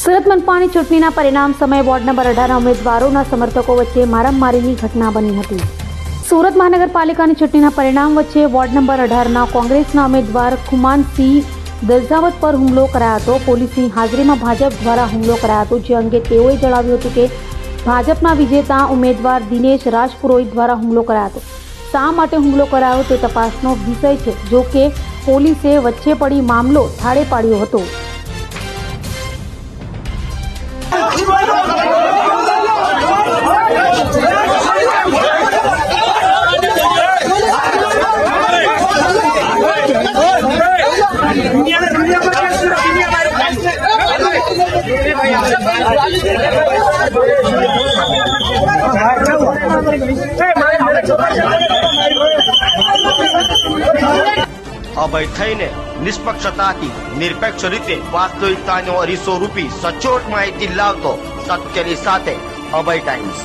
સુરત મનપાની ચૂંટણીના પરિણામ સમયે વોર્ડ નંબર 18ના ઉમેદવારોના સમર્થકો વચ્ચે મારામારીની ઘટના બની હતી। સુરત મહાનગરપાલિકાની ચૂંટણીના પરિણામ વચ્ચે વોર્ડ નંબર 18ના કોંગ્રેસના ઉમેદવાર ખુમાનસિંહ દલજાવત પર હુમલો કરાયો હતો। પોલીસની હાજરીમાં ભાજપ દ્વારા હુમલો કરાયો હતો, જે અંગે તેઓએ જણાવ્યું હતું કે ભાજપના વિજેતા ઉમેદવાર દિનેશ રાજપુરોહિત દ્વારા હુમલો કરાયો હતો। શા માટે હુમલો કરાયો તે તપાસનો વિષય છે। જો કે પોલીસે વચ્ચે પડી મામલો થાળે પાડ્યો હતો। અભય થઈને નિષ્પક્ષતાથી નિરપેક્ષ રીતે વાસ્તવિકતાનો અરીસો રૂપી સચોટ માહિતી લાવતો સત્યની સાથે અભય ટાઈમ્સ।